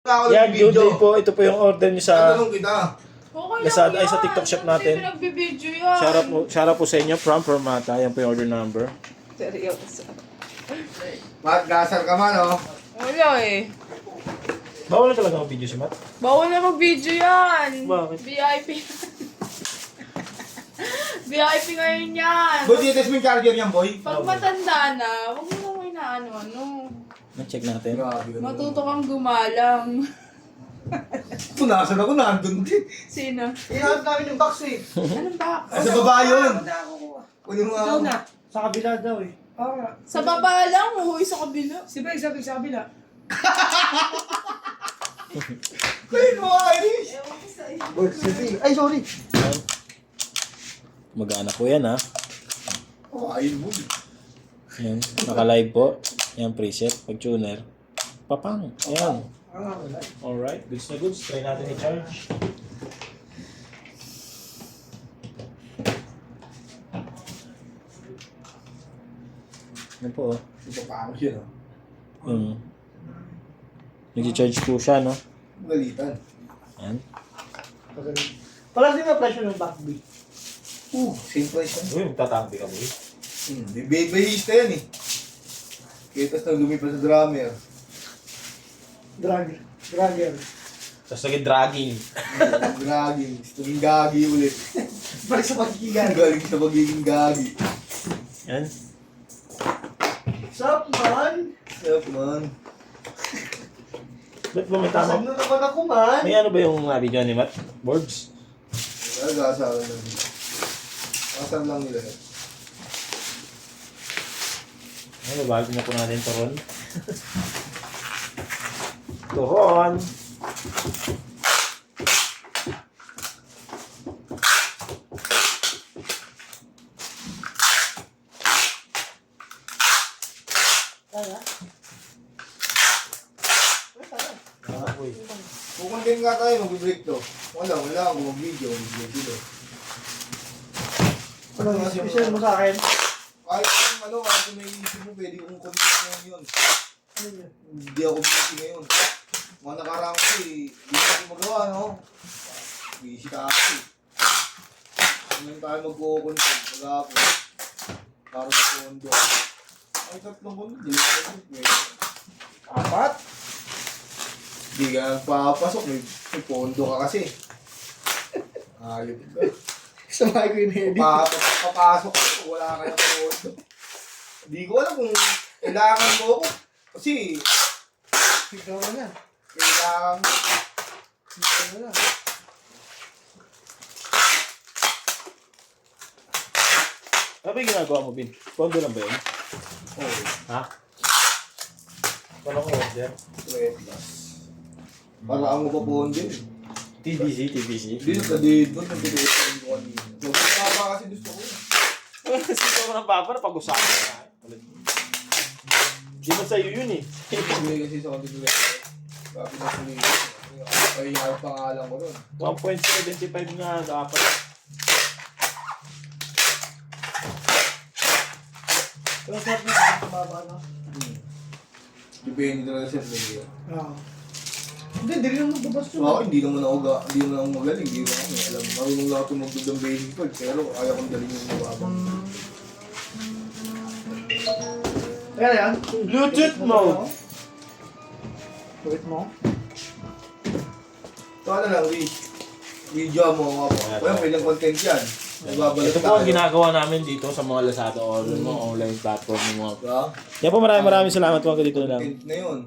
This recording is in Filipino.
Yan, good day po. Ito po yung order niyo sa Tanong kita. Okay Lazada, lang ay sa TikTok shop natin. Hindi nagbibideo yan. Shout out po sa inyo from Permata. Yan po yung order number. Seryoso. Gasar ka man, oh. Wala eh. Bawal na talaga ang video si Matt. Bawal na mag-video yan. Bakit? VIP. VIP ngayon yan. Boy, titest mo yung charger niyan, boy. Pag matanda na, huwag mo naman na ano. Na-check natin. Grabe ka naman. Matuto kang gumalang. Punasan ako, nandun din. Sino? Hinahanap namin yung box eh. Anong ba? Sa baba yun. Ako na kukuha. Kunin mo nga Ikaw ako. na. Sa kabila daw eh. Oo nga. Sa baba lang, huwi sa kabila. Si Beg sabi sa kabila. Kunin mo nga, Irish. Boy, sige. Ay, sorry. Mag-aana po yan ha. Oh, ayun mo. Yan. Naka-live po. Yan preset. Pag tuner. Papang. Ayan. Ah, wala. Alright. Goods na goods. Try natin i-charge. Yan po oh. Ito pa ako siya, no? Nag-charge po siya no. Galitan. Yan. Wala din na presyo ng back B. Same price yan. Uy, magtatampi ka mo eh. Bahista yan eh. Kaya tas nang lumipas sa drummer. Dragger. Tapos naging dragging. Gaging. Naging gagi ulit. Balik sa pagkikigan. Galing sa pagiging gagi. Yan. Sup, man? Sarap man. Ba't ba may Kasag tama? na naman ako, man. May ano ba yung video ni Matt? Boards? Nagasalan lang. Kasal lang nila yan. Ano, bago na po natin turon. Turon! Kaya? Uy. Kukuntin nga tayo, mag-break to. Wala ako mag-video, mag-break dito. Anong special mo sa akin? Kahit kung may isip mo, pwede kong content ngayon yun. Ano yun? Hindi ako busy ngayon. Mga nakaraan ko hindi ko magawa, no? Busy ka ako eh. Ngayon tayo magkukontent, mag-aapon. Para sa kondo. Ay, tatlong kondo, di ba ako? Apat? Di ka nagpapasok, may pondo ka kasi. Ayop ka. Sa bahay ko yung heavy. Papasok ako, wala ka ng pondo. Di ko alam kung kailangan mo ako. Kasi, Ikaw na na. kailangan mo. Ikaw na na. Ano ba yung ginagawa mo, Bin? Pondo lang ba yun? Oo. Ha? Walang order? 12 plus. Para ang mapapondo yun. TBC. Hindi, nagka-date doon, nagka-date ko kanina. So, baba kasi gusto ko. Sito ko ng papa na pag-usapan na. Di ba sa'yo yun eh? Hindi kasi sa kanila. Sabi na sila. Ay, yung pangalan ko doon. 1.75 nga dapat. Pero sarap na ako tumaba na. Depende talaga sa player. Oo. Hindi, dili naman babas So ako, hindi naman ako magaling. Hindi naman ako. Alam, marunong lang ako tumugtog ng basic chord. Pero kaya kong galing yung mababang. Kaya yan? Bluetooth mode! Wait mo? So ano lang, Rich. Video mo ako. Kaya may lang content yan. Nagbabalot Ito po ang ginagawa namin dito sa mga Lazada or mga online platform ng mga... Diba? Yan po maraming salamat po hanggang dito na lang. Content na yun.